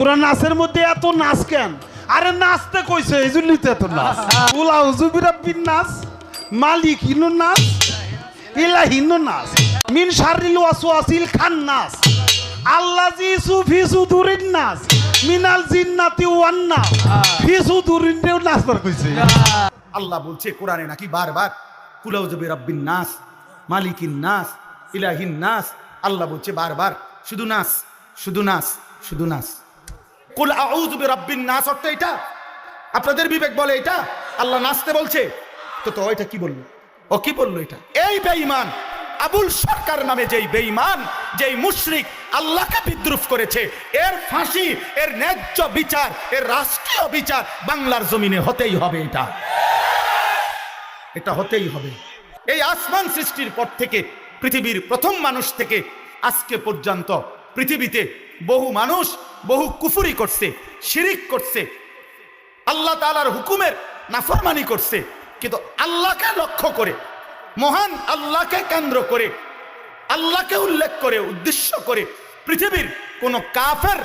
পুরা নাচের মধ্যে এত নাচ কেন? আরে নাচতে কইছে এই জন্যই তো এত নাচ। উলাউ জুবিরাব্বিন নাচ, মালিক হিনু নাচ, ইলাহিনু নাচ, মিন শাররিল ওয়াসওয়াসিল খান্নাস, আল্লাযী সুফি সুদুরিন নাস, মিনাল জিন্নাতি ওয়ান নাস, ফি সুদুরিন নাচবার কইছে। আল্লাহ বলছে কোরআনে নাকি বারবার কুল আউযু বিরাব্বিন নাস, মালিকিন নাস, ইলাহিন নাস। আল্লাহ বলছে বারবার শুধু নাস, শুধু নাস, শুধু নাস। কুল আউযু বিরাব্বিন নাস অর্থ এটা? আপনাদের বিবেক বলে এটা আল্লাহ নাচতে বলছে? তো এটা কি বললো? ও কি বললো? এটা এই বেঈমান আবুল সরকার নামে যেই বেঈমান, যেই মুশরিক আল্লাহকে বিদ্রুপ করেছে, এর ফাঁসি, এর ন্যায্য বিচার, এর রাষ্ট্রীয় বিচার বাংলার জমিনে হতেই হবে। এটা হতেই হবে। এই আসমান সৃষ্টির পর থেকে পৃথিবীর প্রথম মানুষ থেকে আজকে পর্যন্ত পৃথিবীতে বহু মানুষ বহু কুফরি করছে, শিরিক করছে, আল্লাহ তাআলার হুকুমের নাফরমানি করছে, কিন্তু আল্লাহকে লক্ষ্য করে, মহান আল্লাহকে কেন্দ্র করে, আল্লাহকে উল্লেখ করে, উদ্দেশ্য করে পৃথিবীর কোন কাফের,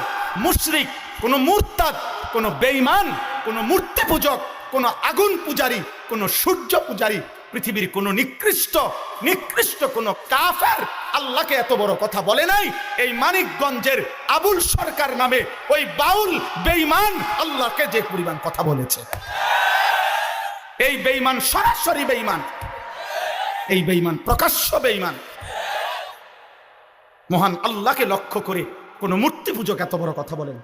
মুশরিক, কোন মুরতাদ, কোন বেঈমান, কোন মূর্তি পূজক, কোন আগুন পূজারী, কোন সূর্য পূজারী, পৃথিবীর কোন নিকৃষ্ট কোন কাফের আল্লাহকে এত বড় কথা বলে নাই। এই মানিকগঞ্জের আবুল সরকার নামে ওই বাউল বেঈমান আল্লাহকে যে পরিমাণ কথা বলেছে, এই বেঈমান সরাসরি বেঈমান, এই বেঈমান প্রকাশ্য বেঈমান। মহান আল্লাহকে লক্ষ্য করে কোন মূর্তি পূজক এত বড় কথা বলেন,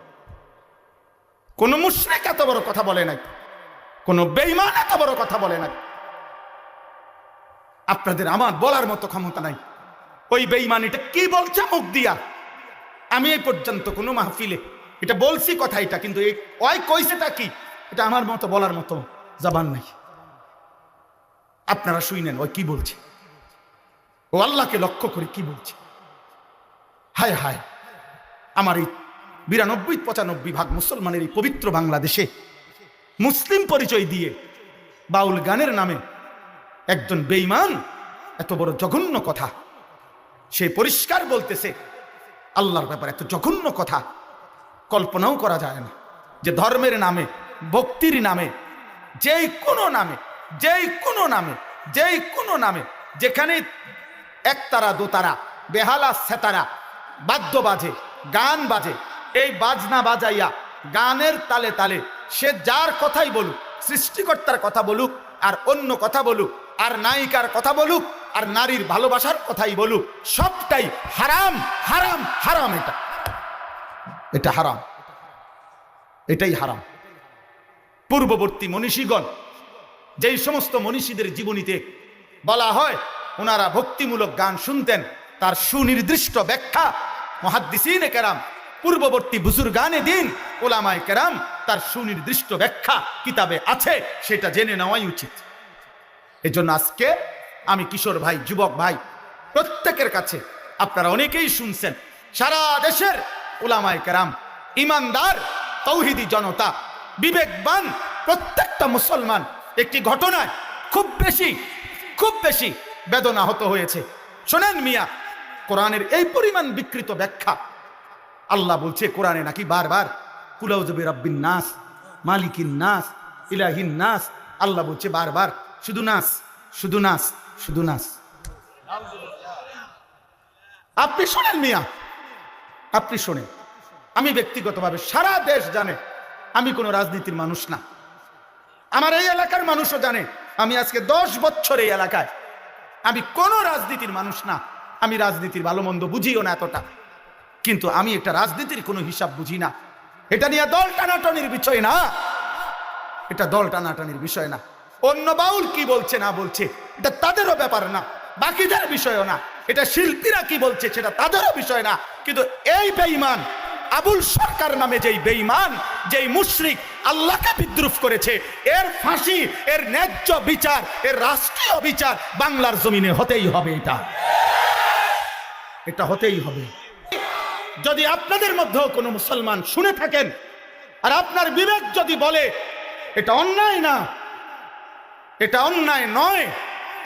কোন মুশরিক এত বড় কথা বলে নাই, কোন বেঈমান এত বড় কথা বলে নাই। আপনাদের আমার বলার মতো ক্ষমতা নাই। ওই বেঈমান এটা কি বলছে মুখ দিয়া, আমি এই পর্যন্ত কোন মাহফিলে এটা বলছি কথা, এটা কিন্তু ওই কইছেটা কি এটা আমার মতো বলার মতো জবান নাই। আপনারা শুনেন ওই কি বলছে, ও আল্লাহকে লক্ষ্য করে কি বলছে। হায় হায়, আমার এই 92-95 ভাগ মুসলমানের এই পবিত্র বাংলাদেশে মুসলিম পরিচয় দিয়ে বাউল গানের নামে একজন বেঈমান এত বড় জঘন্য কথা, সে পরিষ্কার বলতেছে আল্লাহর ব্যাপারে এত জঘন্য কথা কল্পনাও করা যায় না। যে ধর্মের নামে, ভক্তির নামে, যেই কোনো নামে, যেই কোনো নামে, যেই কোনো নামে, যেখানে একতারা দোতারা, বেহালা সেতারা, বাদ্য বাজে, গান বাজে, এই বাজনা বাজাইয়া গানের তালে তালে সে যার কথাই বলুক, সৃষ্টিকর্তার কথা বলুক, আর অন্য কথা বলুক, আর নায়িকার কথা বলুক, আর নারীর ভালোবাসার কথাই বলুক, সবটাই হারাম, হারাম, হারাম। এটা হারাম, এটাই হারাম। পূর্ববর্তী মনীষীগণ, যেই সমস্ত মনীষীদের জীবনীতে বলা হয় ওনারা ভক্তিমূলক গান শুনতেন, তার সুনির্দিষ্ট ব্যাখ্যা মুহাদ্দিসিনে কেরাম, পূর্ববর্তী বুজুর্গানে দিন, ওলামায়ে কেরাম, তার সুনির্দিষ্ট ব্যাখ্যা কিতাবে আছে, সেটা জেনে নেওয়াই উচিত। এজন্য আজকে আমি কিশোর ভাই, যুবক ভাই, প্রত্যেকের কাছে, আপনারা অনেকেই শুনছেন, সারা দেশের ওলামায়ে কেরাম, ইমানদার তৌহিদি জনতা, বিবেকবান প্রত্যেকটা মুসলমান একটি ঘটনায় খুব বেশি বেদনা হত হয়েছে। শোনেন মিয়া, কোরআনের এই পরিমাণ বিকৃত ব্যাখ্যা। আল্লাহ বলছে কোরআনে নাকি বারবার কুল আউযু বিরাব্বিন নাস, মালিকিন নাস, ইলাহিন নাস। আল্লাহ বলছে বারবার শুধু নাস, শুধু নাস, শুধু নাস। আপনি শোনেন মিয়া, আপনি শোনেন। আমি ব্যক্তিগতভাবে সারা দেশ জানে আমি কোনো রাজনীতির মানুষ না, আমার এই এলাকার মানুষও জানে আমি আজকে 10 বছর এই এলাকায়, আমি কোনো রাজনীতির মানুষ না, আমি রাজনীতির ভালো মন্দ বুঝিও না এতটা, কিন্তু আমি একটা রাজনীতির কোনো হিসাব বুঝি না। এটা নিয়ে দল টানাটানির বিষয় না, এটা দল টানাটানির বিষয় না। অন্য বাউল কি বলছে না বলছে এটা তাদেরও ব্যাপার না, বাকিদের বিষয়ও না। এটা শিল্পীরা কি বলছে সেটা তাদেরও বিষয় না। কিন্তু এই বেঈমান আবুল সরকার নামে যেই বেঈমান, যেই মুশরিক আল্লাহকে বিদ্রুপ করেছে, এর ফাঁসি, এর ন্যায্য বিচার, এর রাষ্ট্রীয় বিচার বাংলার জমিনে হতেই হবে। এটা হতেই হবে। যদি আপনাদের মধ্যেও কোনো মুসলমান শুনে থাকেন আর আপনার বিবেক যদি বলে এটা অন্যায় না, এটা অন্যায় নয়,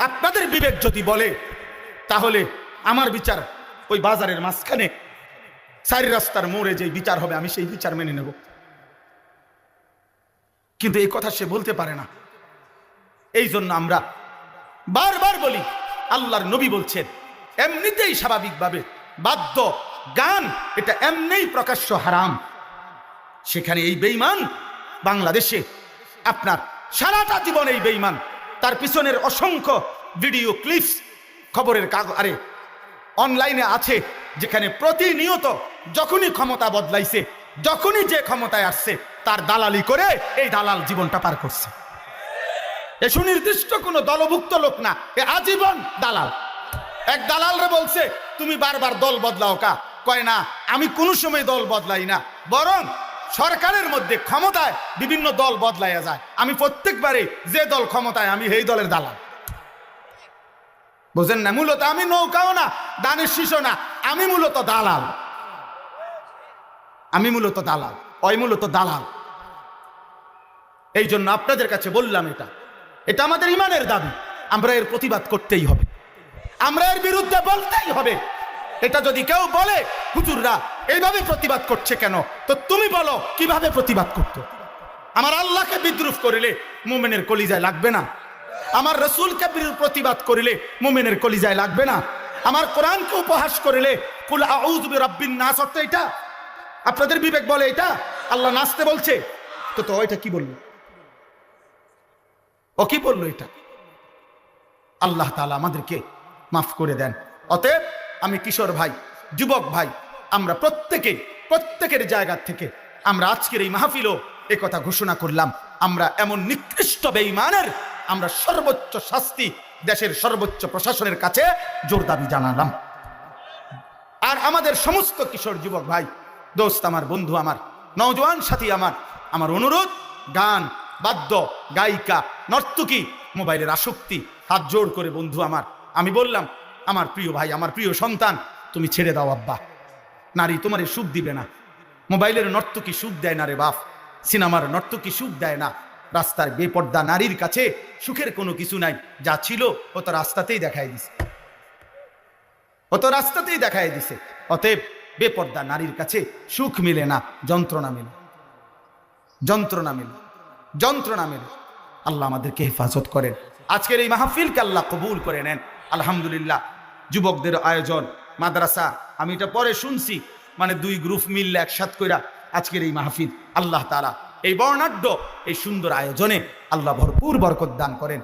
আপনাদের বিবেক যদি বলে, তাহলে আমার বিচার ওই বাজারের মাঝখানে চারি রাস্তার মোড়ে যে বিচার হবে আমি সেই বিচার মেনে নেব, কিন্তু এই কথা সে বলতে পারে না। এই জন্য আমরা বারবার বলি, আল্লাহর নবী বলছেন এমনিতেই স্বাভাবিকভাবে বাদ্য গান এটা এমনিই প্রকাশ্য হারাম। সেখানে এই বেঈমান বাংলাদেশে আপনার সারাটা জীবন এই বেঈমান, তার পিছনের অসংখ্য ভিডিও ক্লিপস খবরের কাগজে অনলাইনে আছে, যেখানে প্রতিনিয়ত যখনই ক্ষমতা বদলাইছে, যখনই যে ক্ষমতায় আসছে তার দালালি করে এই দালাল জীবনটা পার করছে। এ সুনির্দিষ্ট কোনো দলভুক্ত লোক না, এ আজীবন দালাল। এক দালালরে বলছে তুমি বারবার দল বদলাও কা, কয় না আমি কোনো সময় দল বদলাই না, বরং সরকারের মধ্যে ক্ষমতায় বিভিন্ন দল বদলাইয়া যায়, আমি প্রত্যেকবারে যে দল ক্ষমতায় আমি এই দলের দালাল। বুঝেন না? মূলত আমি নৌকাও না, দানের শিশু না, আমি মূলত দালাল। আমি মূলত দালাল, ওই মূলত দালাল। এই জন্য আপনাদের কাছে বললাম, এটা আমাদের ইমানের দাবি, আমরা এর প্রতিবাদ করতেই হবে, আমরা এর বিরুদ্ধে বলতেই হবে। এটা যদি কেউ বলে হুজুররা এইভাবে প্রতিবাদ করছে কেন, তো তুমি বলো কিভাবে প্রতিবাদ করতো। আমার আল্লাহকে বিদ্রুপ করিলে মুমিনের কলিজায় লাগবে না, আমার রসুলকে প্রতিবাদ করিলে মুমিনের কলিজায় লাগবে না, আমার কোরআনকে উপহাস করিলে কুল আউযু বিরাব্বিন নাস অর্থ এটা আপনাদের বিবেক বলে এটা আল্লাহ নাচতে বলছে, তো ওইটা কি বললো, ও কি বললো? এটা আল্লাহ তাআলা আমাদেরকে মাফ করে দেন। অতএব আমি কিশোর ভাই, যুবক ভাই, আমরা প্রত্যেকের জায়গা থেকে আমরা আজকের এই মাহফিলও এ কথা ঘোষণা করলাম, আমরা এমন নিকৃষ্ট বেঈমানের আমরা সর্বোচ্চ শাস্তি দেশের সর্বোচ্চ প্রশাসনের কাছে জোর দাবি জানালাম। আর আমাদের সমস্ত কিশোর যুবক ভাই, দোস্ত আমার, বন্ধু আমার, নওজোয়ান সাথী আমার অনুরোধ, গান বাদ্য গায়িকা নর্তকী মোবাইলের আসক্তি হাত জোর করে বন্ধু আমার আমি বললাম, আমার প্রিয় ভাই, আমার প্রিয় সন্তান, তুমি ছেড়ে দাও আব্বা, নারী তোমার সুখ দিবে না, মোবাইলের নর্তকী সুখ দেয় না রে বাপ, সিনেমার নর্তকী সুখ দেয় না, রাস্তার বেপর্দা নারীর কাছে সুখের কোনো কিছু নাই, যা ছিল ও তো রাস্তাতেই দেখাই দিছে, অতএব বেপর্দা নারীর কাছে সুখ মিলে না, যন্ত্রণা মিলে। আল্লাহ আমাদেরকে হেফাজত করেন। আজকের এই মাহফিলকে আল্লাহ কবুল করে নেন। আলহামদুলিল্লাহ, যুবকদের আয়োজন মাদ্রাসা, আমি এটা পরে শুনছি, মানে 2 গ্রুপ মিললে একসাথ কইরা আজকের এই মাহফিল, আল্লাহ তাআলা এই বর্ণাঢ্য এই সুন্দর আয়োজনে আল্লাহ ভরপুর বরকত দান করেন।